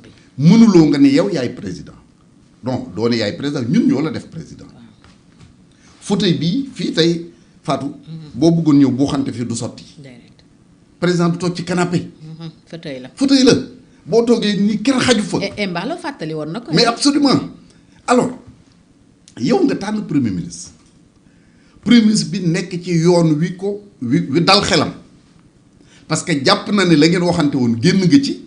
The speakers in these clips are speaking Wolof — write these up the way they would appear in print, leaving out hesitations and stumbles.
bi. mënuloo nga ni yow yaay président donc doo ne yaay président ñun ñoo la def président fauteuil bii fii tey Fatou. boo bëggoon ñëw boo xamante fii du sotti. président du toog ci canapé. fauteuil la boo toogee ni kenn xaju fa. Mballo fàttali woon na ko. mais absolument alors yow nga tànn premier ministre bi nekk ci yoon wi dal xelam parce que jàpp na ne la ngeen waxante woon génn nga ci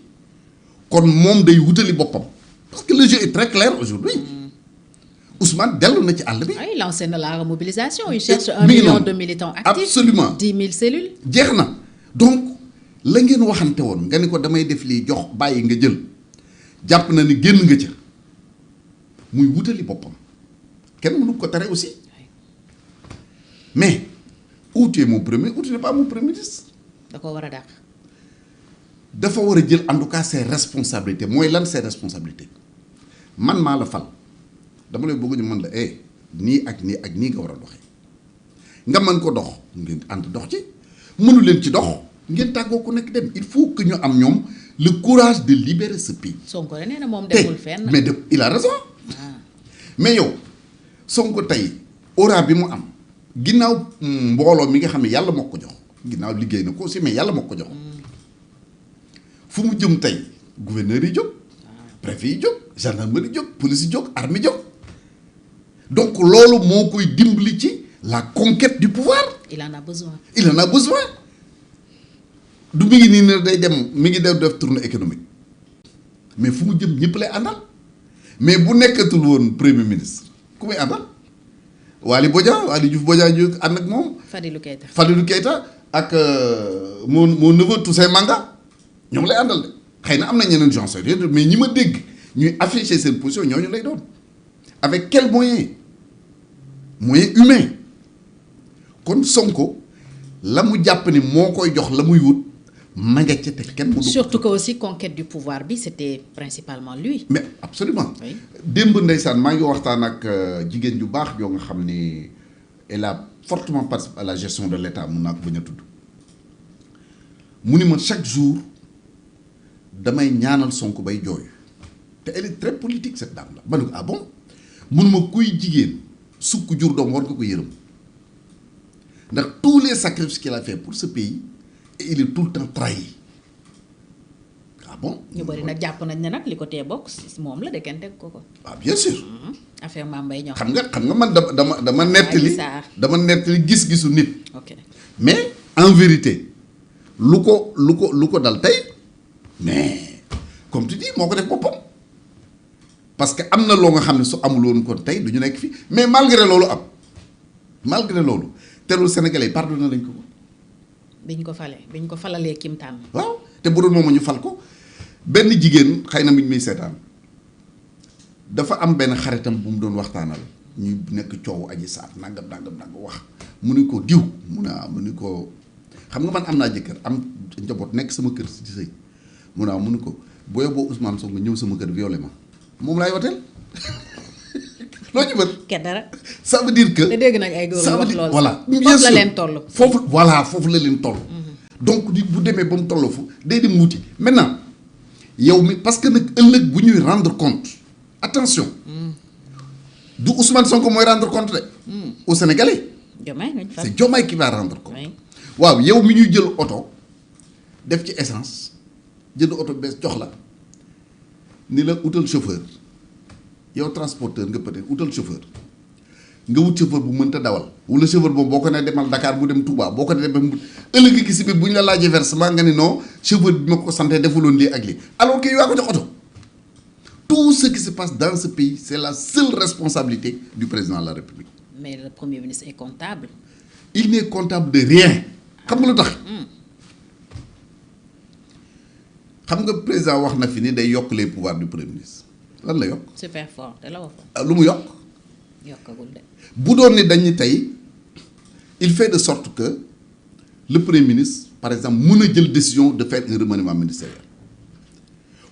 kon moom day wutali boppam parce que le jeu est très clair aujourd'hui Ousmane dellu na ci àll bi. il lancé na la mobilisation. il cherche 1 million de militants actifs. absolument 10 000 cellules. jeex na donc la ngeen waxante woon nga ni ko damay def lii jox bàyyi nga jël jàpp na ni génn nga ca muy wutali boppam kenn mënu ko tere aussi mais ou tu es mon premier ou tu n'es pas mon premier ministre. da ko war a dàq. dafa war a jël en tout cas ses responsabilités mooy lan ses responsabilités man maa la fal dama lay bëgg ñu mën la nii ak nii ak nii nga war a doxee nga mën ko dox ngeen ànd dox ci mënu leen ci dox ngeen tàggoo ku nekk dem il faut que ñu am ñoom le courage de libérer ce pays. Sonko nee na moom demul fenn. mais il a raison. mais yow Sonko tey aura bi mu am ginnaaw mbooloo mi nga xam ne yàlla moo ko jox ginnaaw liggéey na ko aussi mais yàlla moo ko jox fu mu jëm tey gouverneur yi jóg préfet yi jóg gendarmerie jóg police yi jóg armée jóg donc loolu moo koy dimbali ci la conquête du pouvoir. il en a besoin. du mi ngi nii ne day dem mi ngi def tournée économique mais fu mu jëm ñëpp lay àndal mais bu nekkatul woon premier ministre ku muy àndal Waly Diouf Bodian ñu ànd ak moom. Fadilou Keita ak mon neveu Toussaint Manga ñoom lay àndal de xëy na am na ñeneen gens mais ñi ma dégg ñuy afficher seen position ñooñu lay doon avec quel moyen humain kon Sonko la mu jàpp ni moo koy jox la muy wut ma nga ca te kenn mu. surtout que aussi conquête du pouvoir bi c'était principalement lui. mais absolument démb ndeysaan maa ngi waxtaan ak jigéen ju baax yoo nga xam ni elle a fortement participé à la gestion de l'État mun naa ko bañ a tudd mu ni ma chaque jour damay ñaanal Sonko bay jooy te elle est très politique cette dame là ma ne ko ah bon munuma kuy jigéen sukk jur doom war nga ko yërëm ndax tous les sacrifices qu'il a fait pour ce pays et il est tout le temps trahi ah bon. ñu bëri nag jàpp nañ ne nag li ko tee bokk moom la de kenn teg ko. ah bien sûr. affaire Mame Mbaye Niang. xam nga man dama nettali gis-gisu nit. ok mais en vérité lu ko dal tey mais comme tu dis moo ko def boppam parce que am na loo nga xam ne su amul woon kon tey du ñu nekk fii mais malgré loolu terul Sénégalais yi pardonné lañ ko. biñ ko falalee kim tànn. waaw te bu doon moom ñu fal ko benn jigéen xëy na mi ngi muy seetaan dafa am benn xaritam bu mu doon waxtaanal ñu nekk coow Adji Sarr nangam wax mu ni ko diw mu ni ko xam nga man am naa jëkkër am njaboot nekk sama kër ci sëy mu ni ko boo yóbboo Ousmane Sonko ñëw sama kër violé ma moom laay wateel loo ci mën. kenn dara. ça veut dire que. te dégg nañ ay góor wax loolu. voilà foofu la leen toll. foofu la leen toll. donc bu demee ba mu toll fu day dem wuti maintenant yow mi parce que nag ëllëg bu ñuy rendre compte attention du Ousmane Sonko mooy rendre compte de. au Sénégalais. c'est Diomaye qui va rendre compte. waaw yow mi ñuy jël oto def ci essence jënd oto bees jox la ni la utal chauffeur. yow transporteur nga peut-être utal chauffeur nga wut chauffeur bu mënta dawal wala chauffeur boobu boo ko nee demal Dakar mu dem Touba boo ko nee dem ëllëg gi si biir bu ñu la laajee versement nga ni non chauffeur bi ma ko santé defuloon lii ak lii alors que yaa ko jox oto tout ce qui se passe dans ce pays c'est la seule responsabilité du président de la République. mais le premier ministre est comptable. il n'est comptable de rien. xam nga lu tax. xam nga président wax na fi ni day yokk les pouvoirs du premier ministre. lan la yokk. super fort te la wax. lu mu yokk. yokkagul de. bu doon ni dañu tey il fait de sorte que le premier ministre par exemple mën a jël décision de faire un remaniement ministériel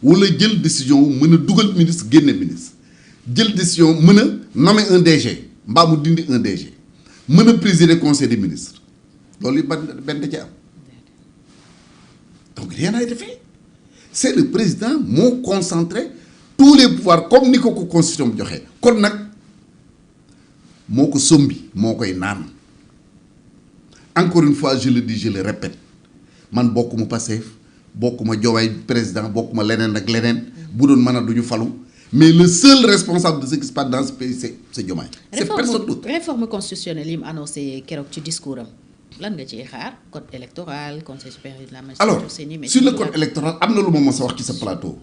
wala jël décision mën a dugal ministre génne ministre jël décision mën a nommer un DG mbaa mu dindi un DG mën a présider conseil des ministres loolu yi benn da ci am donc rien n'a été fait c'est le président moo concentré tous les pouvoirs comme ni ko constitution bi joxee kon nag moo ko sombi moo koy naan encore une fois je le dis je le répète man bokkuma Pastef bokkuma Diomaye président bokkuma leneen ak leneen bu doon mën a duñu falu mais le seul responsable de ce qui se passe dans ce pays c'est Diomaye. C'est personne d'autre. Réforme constitutionnelle yi mu annoncé keroog ci discours am lan nga ciy xaar code électoral conseil supérieur de la magistrature. alors sur le code électoral am na lu ma mës a wax ci sa plateau.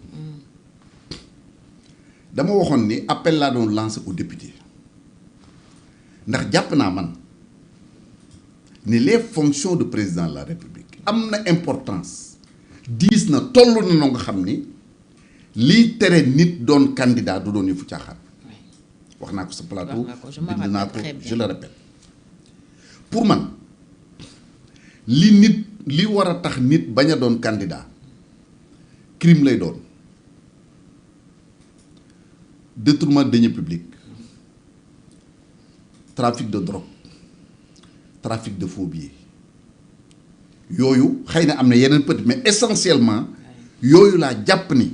dama waxoon ni appel laa doon lancé aux députés ndax jàpp naa man ni les fonctions de président de la république am na importance diis na toll na noo nga xam ni lii tere nit doon candidat du doon yëfu caaxaan. wax naa ko sa plateau bind naa ko je le répète pour man li war a tax nit bañ a doon candidat crime lay doon détournement de deniers publics trafic de drogue trafic de faux billets yooyu xëy na am na yeneen petit mais essentiellement yooyu laa jàpp ni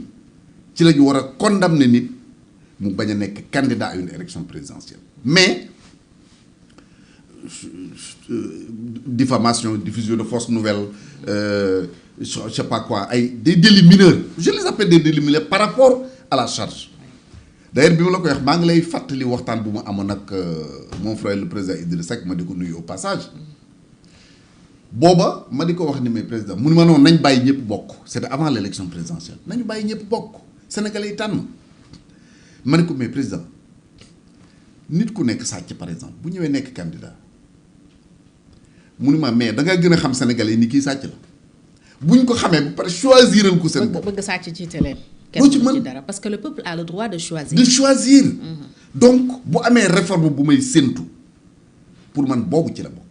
ci la ñu war a condamner nit mu bañ a nekk candidat à une élection présidentielle mais diffamation diffusion de fausses nouvelles je sais pas quoi ay des délits mineurs je les appelle des délits mineurs par rapport à la charge d'ailleurs bi ma la koy wax maa ngi lay fàttali waxtaan bu ma amoon ak mon frère le président Idrissa Seck ma di ko nuyu au passage booba ma di ko wax ni mais président mu ne ma noonu nañ bàyyi ñëpp bokk c'était avant l'élection présidentielle nañu bàyyi ñëpp bokk Sénégalais yi tànn ma ne ko mais président nit ku nekk sàcc par exemple bu ñëwee nekk candidat mu ne ma mais da nga gën a xam Sénégalais yi ni kii sàcc la buñ ko xamee ba pare choisiral ko seen bopp. bëgg sàcc ci télé. loo ci mën dara parce que le peuple a le droit de choisir. de choisir. donc bu amee réforme bu may séntu pour man boobu ci la bokk.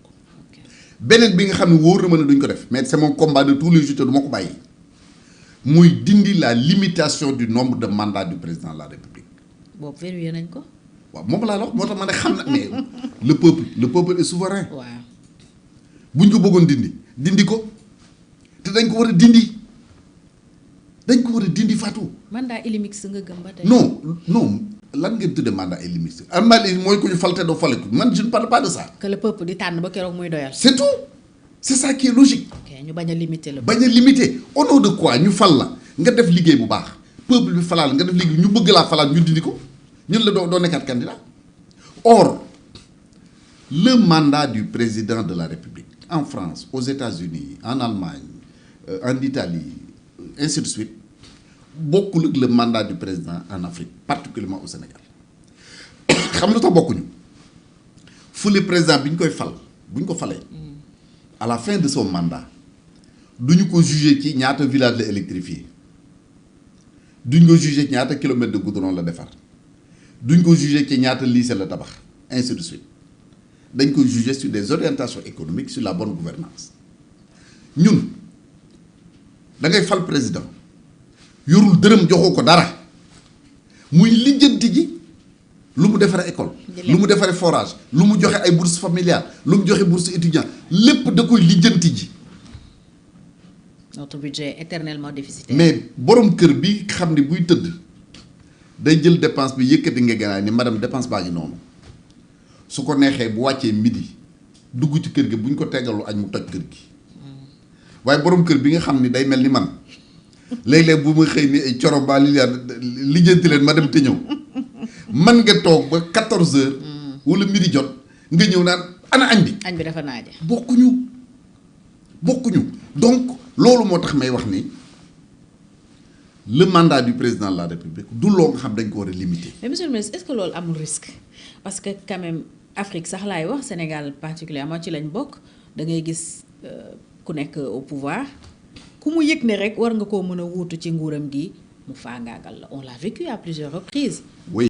beneen bi nga xam ne wóor na ma ne duñ ko def mais c'est mon combat de tous les jours du ma ko bàyyi muy dindi la limitation du nombre de mandats du président de la République. boobu verrouillé nañ ko. waaw moom laa la wax moo tax ma ne xam na mais le peuple est souverain. waaw buñ ko bëggoon dindi ko te dañ ko war a dindi Fatou. mandat illimix nga gëm ba tey. non lan ngeen tuddee mandat illimix mandat mooy ko ñu falte doo fale man je ne parle pas de ça. que le peuple di tànn ba keroog muy doyal. c'est tout c'est ça qui est logique. ok ñu bañ a limiter la. bañ a limiter au nom de quoi ñu fal la nga def liggéey bu baax peuple bi falaal nga def liggéey ñu bëgg laa falaat ñu dindi ko ñun la doo nekkaat candidat. Or le mandat du président de la République en France aux États-Unis en Allemagne en Italie ainsi de suite bokkul ak le mandat du président en Afrique particulièrement au Sénégal xam lu tax bokkuñu fu le président bi ñu koy fal bu ñu ko falee à la fin de son mandat duñu ko juger ci ñaata village la électrifié duñ ko juger ci ñaata kilomètres de goudron la defar duñ ko juger ci ñaata lycée la tabax ainsi de suite dañ koy juger sur des orientations économiques sur la bonne gouvernance ñun da ngay fal président yorul dërëm joxoo ko dara muy lijjanti ji lu mu defaree école lu mu defaree forage lu mu joxe ay bourses familiales lu mu joxe bourse étudiant lépp da koy lijjanti ji. notre budget est éternellement déficitaire. mais borom kër bi xam ni buy tëdd day jël dépense bi yëkkati nga gànnaay ni madame dépense baa ngi noonu su ko neexee bu wàccee midi dugg ci kër gi bu ñu ko teggalu añ mu toj kër gi waaye borom kër bi nga xam ni day mel ni man léeg-léeg bu ma xëy ni ay coro ba lijjanti leen ma dem te ñëw man nga toog ba 14 heures. wala midi jot nga ñëw naan ana añ bi. añ bi dafa naaje. bokkuñu donc loolu moo tax may wax ni le mandat du président de la République du loo nga xam dañ ko war a limiter. mais monsieur le ministre est-ce que loolu amul risque parce que quand même Afrique sax laay wax Sénégal particulièrement ci lañ bokk da ngay gis ku nekk au pouvoir ku mu yëg ne rek war nga koo mën a wuutu ci nguuram gi mu faagaagal la on l'a vécu à plusieurs reprises. oui.